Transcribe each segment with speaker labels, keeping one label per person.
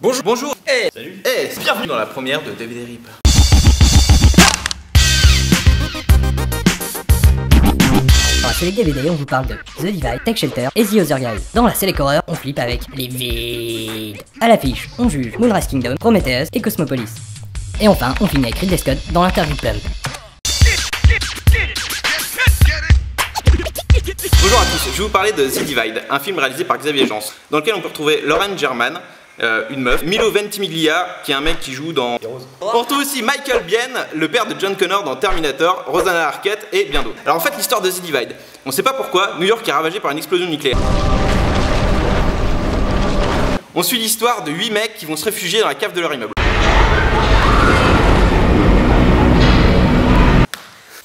Speaker 1: Bonjour. Bonjour.
Speaker 2: Salut.
Speaker 1: Bienvenue dans la première de DVD Rip.
Speaker 3: Dans la série DVD, on vous parle de The Divide, Tech Shelter et The Other Guys. Dans la Select Horror, on flippe avec les vides. À l'affiche, on juge Moonrise Kingdom, Prometheus et Cosmopolis. Et enfin, on finit avec Ridley Scott dans l'interview Plump.
Speaker 1: Bonjour à tous, je vais vous parler de The Divide, un film réalisé par Xavier Jans, dans lequel on peut retrouver Lauren German, une meuf, Milo Ventimiglia, qui est un mec qui joue dans... On retrouve aussi Michael Biehn, le père de John Connor dans Terminator, Rosanna Arquette et bien d'autres. Alors en fait, l'histoire de The Divide, on sait pas pourquoi, New York est ravagée par une explosion nucléaire. On suit l'histoire de 8 mecs qui vont se réfugier dans la cave de leur immeuble.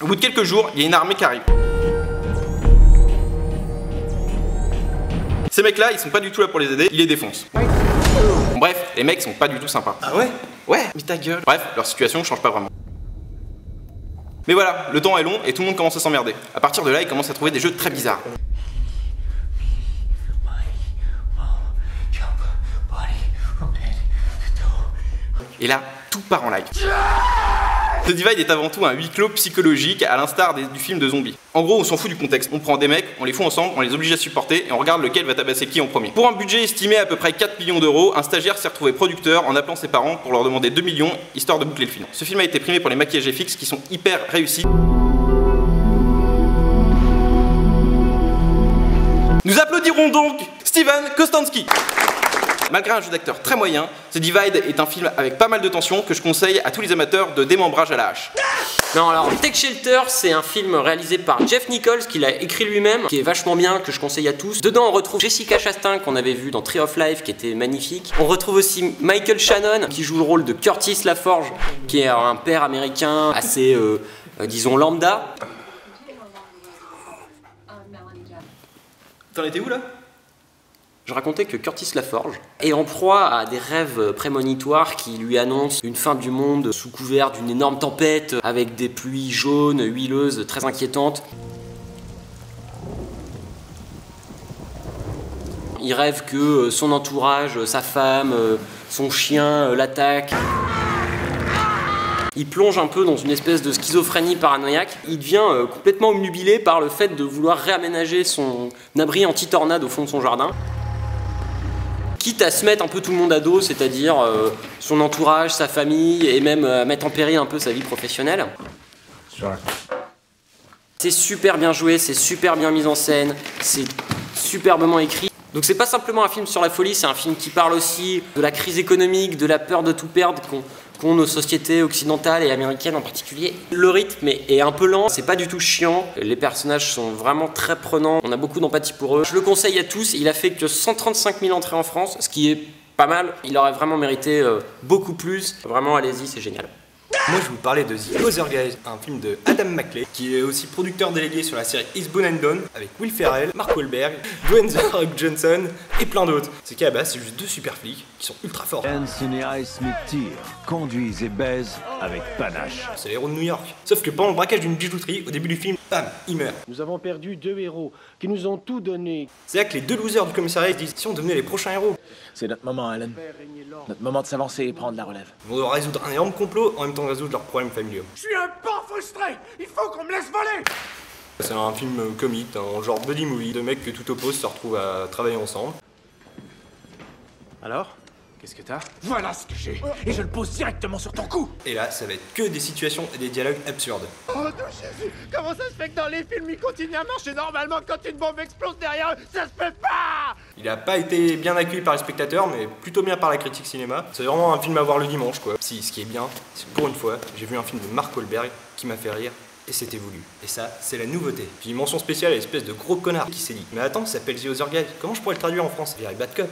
Speaker 1: Au bout de quelques jours, il y a une armée qui arrive. Ces mecs là, ils sont pas du tout là pour les aider, ils les défoncent. Bon, bref, les mecs sont pas du tout sympas.
Speaker 2: Ah ouais?
Speaker 1: Ouais, mais ta gueule. Bref, leur situation change pas vraiment. Mais voilà, le temps est long et tout le monde commence à s'emmerder. À partir de là, ils commencent à trouver des jeux très bizarres. Et là, tout part en live. The Divide est avant tout un huis clos psychologique à l'instar du film de zombies. En gros, on s'en fout du contexte. On prend des mecs, on les fout ensemble, on les oblige à supporter et on regarde lequel va tabasser qui en premier. Pour un budget estimé à peu près 4 millions d'euros, un stagiaire s'est retrouvé producteur en appelant ses parents pour leur demander 2 millions histoire de boucler le film. Ce film a été primé pour les maquillages FX qui sont hyper réussis. Nous applaudirons donc Steven Kostanski. Malgré un jeu d'acteur très moyen, The Divide est un film avec pas mal de tension que je conseille à tous les amateurs de démembrage à la hache.
Speaker 2: Non, alors Tech Shelter, c'est un film réalisé par Jeff Nichols, qu'il a écrit lui-même, qui est vachement bien, que je conseille à tous. Dedans, on retrouve Jessica Chastain, qu'on avait vu dans Tree of Life, qui était magnifique. On retrouve aussi Michael Shannon, qui joue le rôle de Curtis LaForge, qui est un père américain assez, disons, lambda.
Speaker 1: T'en étais où là ?
Speaker 2: Je racontais que Curtis LaForge est en proie à des rêves prémonitoires qui lui annoncent une fin du monde sous couvert d'une énorme tempête avec des pluies jaunes, huileuses, très inquiétantes. Il rêve que son entourage, sa femme, son chien l'attaquent. Il plonge un peu dans une espèce de schizophrénie paranoïaque. Il devient complètement obnubilé par le fait de vouloir réaménager son abri anti-tornade au fond de son jardin. Quitte à se mettre un peu tout le monde à dos, c'est-à-dire son entourage, sa famille, et même à mettre en péril un peu sa vie professionnelle. C'est super bien joué, c'est super bien mis en scène, c'est superbement écrit. Donc c'est pas simplement un film sur la folie, c'est un film qui parle aussi de la crise économique, de la peur de tout perdre qu'ont nos sociétés occidentales et américaines en particulier. Le rythme est un peu lent, c'est pas du tout chiant, les personnages sont vraiment très prenants, on a beaucoup d'empathie pour eux. Je le conseille à tous, il a fait que 135 000 entrées en France, ce qui est pas mal, il aurait vraiment mérité beaucoup plus. Vraiment allez-y, c'est génial.
Speaker 4: Moi je vais vous parler de The Other Guys, un film de Adam McKay, qui est aussi producteur délégué sur la série Eastbound and Down, avec Will Ferrell, Mark Wahlberg, Dwayne The Rock Johnson et plein d'autres. C'est qu'à la base c'est juste deux super flics qui sont ultra forts.
Speaker 5: Anthony Smith tire, conduisent et baisent avec panache.
Speaker 4: C'est les héros de New York. Sauf que pendant le braquage d'une bijouterie, au début du film, bam, il meurt.
Speaker 6: Nous avons perdu 2 héros qui nous ont tout donné.
Speaker 4: C'est là que les deux losers du commissariat se disent si on devenait les prochains héros.
Speaker 5: C'est notre moment, Alan. Notre moment de s'avancer et prendre la relève.
Speaker 4: Ils vont devoir résoudre un énorme complot en même temps résoudre leurs problèmes familiaux.
Speaker 6: Je suis un porc frustré. Il faut qu'on me laisse voler.
Speaker 4: C'est un film comique, un genre buddy movie, de mecs que tout oppose se retrouvent à travailler ensemble.
Speaker 6: Alors, qu'est-ce que t'as? Voilà ce que j'ai. Et je le pose directement sur ton cou.
Speaker 4: Et là, ça va être que des situations et des dialogues absurdes.
Speaker 6: Oh non, Jésus. Comment ça se fait que dans les films, ils continuent à marcher normalement quand une bombe explose derrière eux? Ça se fait pas.
Speaker 4: Il a pas été bien accueilli par les spectateurs, mais plutôt bien par la critique cinéma. C'est vraiment un film à voir le dimanche, quoi. Si, ce qui est bien, c'est que pour une fois, j'ai vu un film de Mark Wahlberg qui m'a fait rire, et c'était voulu. Et ça, c'est la nouveauté. Puis mention spéciale à l'espèce de gros connard qui s'est dit mais attends, ça s'appelle The Other Guy, comment je pourrais le traduire en France? Very Bad Cop.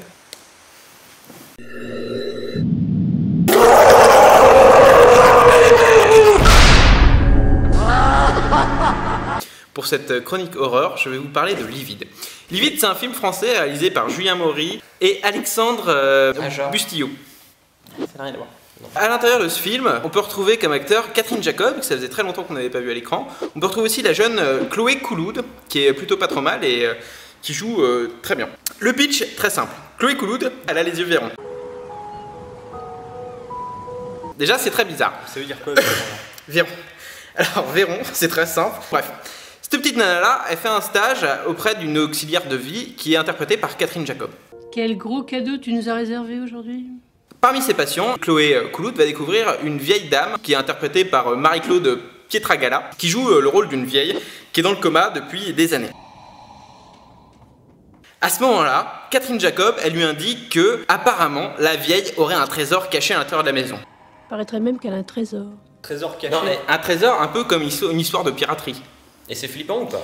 Speaker 1: Pour cette chronique horreur, je vais vous parler de Livide. Livide, c'est un film français réalisé par Julien Maury et Alexandre Bustillo.
Speaker 2: Ça n'a rien à voir.
Speaker 1: À l'intérieur de ce film, on peut retrouver comme acteur Catherine Jacob, que ça faisait très longtemps qu'on n'avait pas vu à l'écran. On peut retrouver aussi la jeune Chloé Couloud, qui est plutôt pas trop mal et qui joue très bien. Le pitch, très simple. Chloé Couloud, elle a les yeux verrons. Déjà, c'est très bizarre.
Speaker 4: Ça veut dire quoi
Speaker 1: Véron. Alors, Véron, c'est très simple. Bref. Cette petite nana-là, elle fait un stage auprès d'une auxiliaire de vie qui est interprétée par Catherine Jacob.
Speaker 7: Quel gros cadeau tu nous as réservé aujourd'hui?
Speaker 1: Parmi ses patients, Chloé Couloud va découvrir une vieille dame qui est interprétée par Marie-Claude Pietragala, qui joue le rôle d'une vieille qui est dans le coma depuis des années. À ce moment-là, Catherine Jacob, elle lui indique que, apparemment, la vieille aurait un trésor caché à l'intérieur de la maison.
Speaker 7: Paraîtrait même qu'elle a un trésor.
Speaker 4: Trésor caché.
Speaker 2: Non, mais...
Speaker 1: Un trésor un peu comme une histoire de piraterie.
Speaker 2: Et c'est flippant ou pas?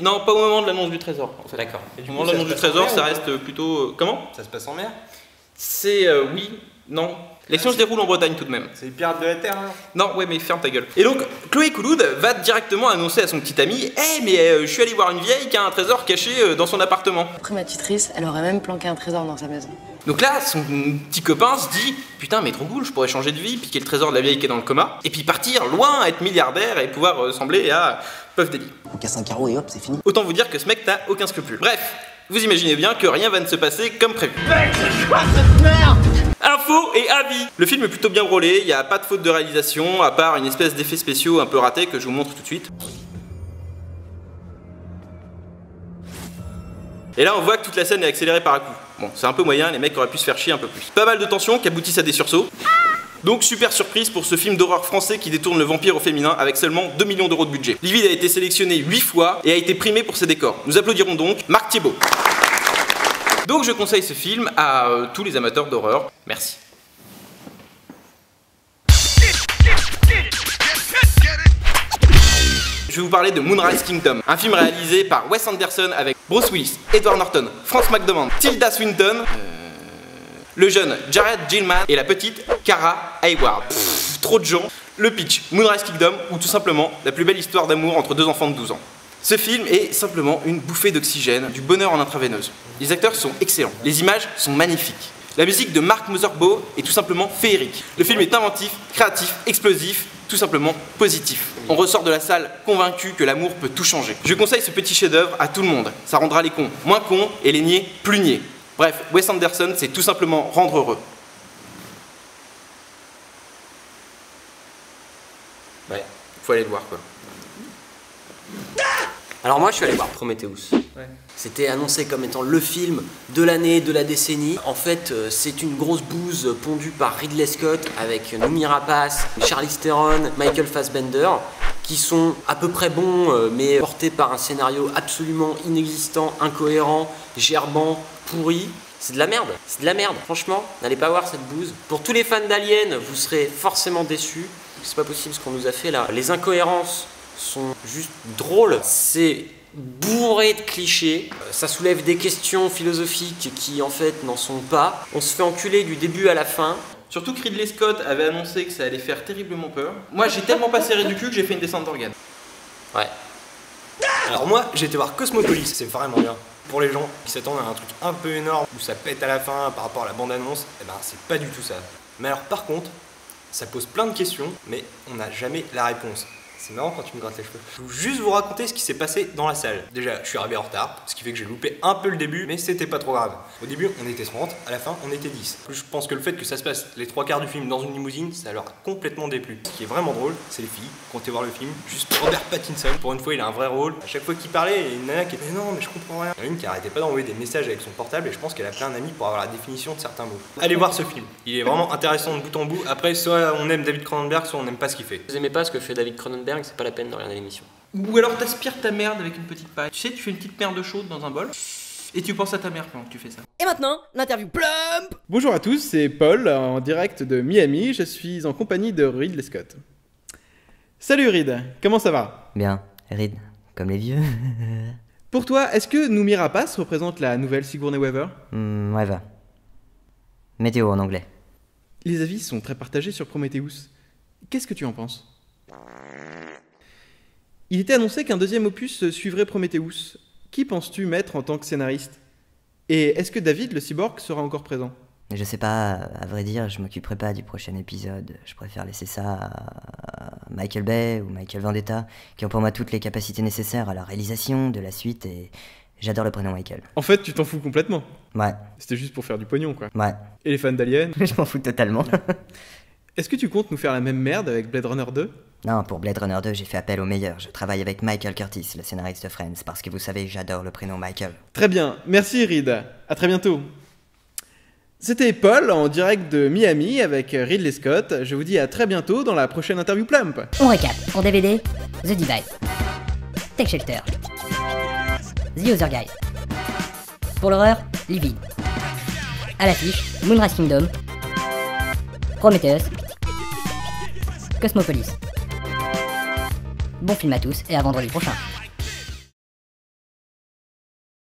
Speaker 1: Non, pas au moment de l'annonce du trésor. En fait.
Speaker 2: D'accord.
Speaker 1: Au moment de l'annonce du trésor, ça reste plutôt... Comment?
Speaker 4: Ça se passe en mer?
Speaker 1: C'est... oui, non. L'action se déroule en Bretagne tout de même.
Speaker 4: C'est les pirates de la Terre, hein?
Speaker 1: Non, ouais, mais ferme ta gueule. Et donc, Chloé Couloud va directement annoncer à son petit ami: « Eh, mais je suis allé voir une vieille qui a un trésor caché dans son appartement. »
Speaker 8: Après ma tutrice, elle aurait même planqué un trésor dans sa maison.
Speaker 1: Donc là, son petit copain se dit: « Putain, mais trop cool, je pourrais changer de vie, piquer le trésor de la vieille qui est dans le coma, et puis partir loin, être milliardaire et pouvoir ressembler à Puff Daddy. »
Speaker 9: On casse un carreau et hop, c'est fini.
Speaker 1: Autant vous dire que ce mec n'a aucun scrupule. Bref, vous imaginez bien que rien va ne se passer comme prévu. Info et avis. Le film est plutôt bien brûlé, il n'y a pas de faute de réalisation, à part une espèce d'effets spéciaux un peu ratés que je vous montre tout de suite. Et là on voit que toute la scène est accélérée par un coup. Bon, c'est un peu moyen, les mecs auraient pu se faire chier un peu plus. Pas mal de tensions qui aboutissent à des sursauts. Donc super surprise pour ce film d'horreur français qui détourne le vampire au féminin avec seulement 2 millions d'euros de budget. Livide a été sélectionné 8 fois et a été primé pour ses décors. Nous applaudirons donc Marc Thibault. Donc je conseille ce film à tous les amateurs d'horreur. Merci. Je vais vous parler de Moonrise Kingdom, un film réalisé par Wes Anderson avec Bruce Willis, Edward Norton, Frances McDormand, Tilda Swinton, le jeune Jared Gilman et la petite Cara Hayward. Trop de gens. Le pitch, Moonrise Kingdom, ou tout simplement la plus belle histoire d'amour entre deux enfants de 12 ans. Ce film est simplement une bouffée d'oxygène, du bonheur en intraveineuse. Les acteurs sont excellents, les images sont magnifiques. La musique de Mark Mothersbaugh est tout simplement féerique. Le film est inventif, créatif, explosif, tout simplement positif. On ressort de la salle convaincu que l'amour peut tout changer. Je conseille ce petit chef-d'œuvre à tout le monde. Ça rendra les cons moins cons et les niais plus niais. Bref, Wes Anderson, c'est tout simplement rendre heureux. Ouais, faut aller le voir quoi.
Speaker 2: Alors moi je suis allé voir Prometheus. Ouais. C'était annoncé comme étant le film de l'année, de la décennie. En fait c'est une grosse bouse pondue par Ridley Scott avec Noomi Rapace, Charlize Theron, Michael Fassbender, qui sont à peu près bons mais portés par un scénario absolument inexistant, incohérent, gerbant, pourri. C'est de la merde, c'est de la merde. Franchement, n'allez pas voir cette bouse. Pour tous les fans d'Alien, vous serez forcément déçus. C'est pas possible ce qu'on nous a fait là. Les incohérences sont juste drôles. C'est bourré de clichés. Ça soulève des questions philosophiques qui en fait n'en sont pas. On se fait enculer du début à la fin.
Speaker 1: Surtout que Ridley Scott avait annoncé que ça allait faire terriblement peur. Moi j'ai tellement pas serré du cul que j'ai fait une descente d'organes.
Speaker 2: Ouais.
Speaker 4: Alors moi j'ai été voir Cosmopolis, c'est vraiment bien. Pour les gens qui s'attendent à un truc un peu énorme où ça pète à la fin par rapport à la bande-annonce, eh ben c'est pas du tout ça. Mais alors par contre, ça pose plein de questions, mais on n'a jamais la réponse. C'est marrant quand tu me grattes les cheveux. Je vais juste vous raconter ce qui s'est passé dans la salle. Déjà, je suis arrivé en retard, ce qui fait que j'ai loupé un peu le début, mais c'était pas trop grave. Au début, on était 30, à la fin, on était 10. Je pense que le fait que ça se passe les 3/4 du film dans une limousine, ça leur a complètement déplu. Ce qui est vraiment drôle, c'est les filles, qui ont été voir le film, juste Robert Pattinson. Pour une fois, il a un vrai rôle. À chaque fois qu'il parlait, il y a une nana qui était « Mais non, mais je comprends rien ». Il y en a une qui arrêtait pas d'envoyer des messages avec son portable, et je pense qu'elle a plein d'amis pour avoir la définition de certains mots. Allez voir ce film. Il est vraiment intéressant de bout en bout. Après, soit on aime David Cronenberg, soit on n'aime pas ce qu'il fait.
Speaker 2: Vous aimez pas ce que fait David Cronenberg, c'est pas la peine de regarder l'émission.
Speaker 1: Ou alors t'aspires ta merde avec une petite paille. Tu sais, tu fais une petite merde chaude dans un bol et tu penses à ta mère pendant que tu fais ça.
Speaker 3: Et maintenant, l'interview plump.
Speaker 10: Bonjour à tous, c'est Paul en direct de Miami. Je suis en compagnie de Ridley Scott. Salut Reed, comment ça va?
Speaker 3: Bien, Reed, comme les vieux.
Speaker 10: Pour toi, est-ce que Noomi Rapace représente la nouvelle Sigourney Weaver?
Speaker 3: Weaver. Météo en anglais.
Speaker 10: Les avis sont très partagés sur Prometheus. Qu'est-ce que tu en penses? Il était annoncé qu'un deuxième opus suivrait Prometheus. Qui penses-tu mettre en tant que scénariste? Et est-ce que David, le cyborg, sera encore présent?
Speaker 3: Je sais pas, à vrai dire, je m'occuperai pas du prochain épisode. Je préfère laisser ça à Michael Bay ou Michael Vendetta, qui ont pour moi toutes les capacités nécessaires à la réalisation de la suite, et j'adore le prénom Michael.
Speaker 10: En fait, tu t'en fous complètement.
Speaker 3: Ouais.
Speaker 10: C'était juste pour faire du pognon, quoi.
Speaker 3: Ouais.
Speaker 10: Et les fans d'Alien?
Speaker 3: Je m'en fous totalement.
Speaker 10: Est-ce que tu comptes nous faire la même merde avec Blade Runner 2 ?
Speaker 3: Non, pour Blade Runner 2, j'ai fait appel au meilleur. Je travaille avec Michael Curtis, le scénariste de Friends, parce que vous savez, j'adore le prénom Michael.
Speaker 10: Très bien, merci Reed. À très bientôt. C'était Paul en direct de Miami avec Ridley Scott. Je vous dis à très bientôt dans la prochaine interview Plump.
Speaker 3: On récap. En DVD, The Divide, Tech Shelter, The Other Guy. Pour l'horreur, Livide. À l'affiche, Moonrise Kingdom, Prometheus, Cosmopolis. Bon film à tous et à vendredi prochain.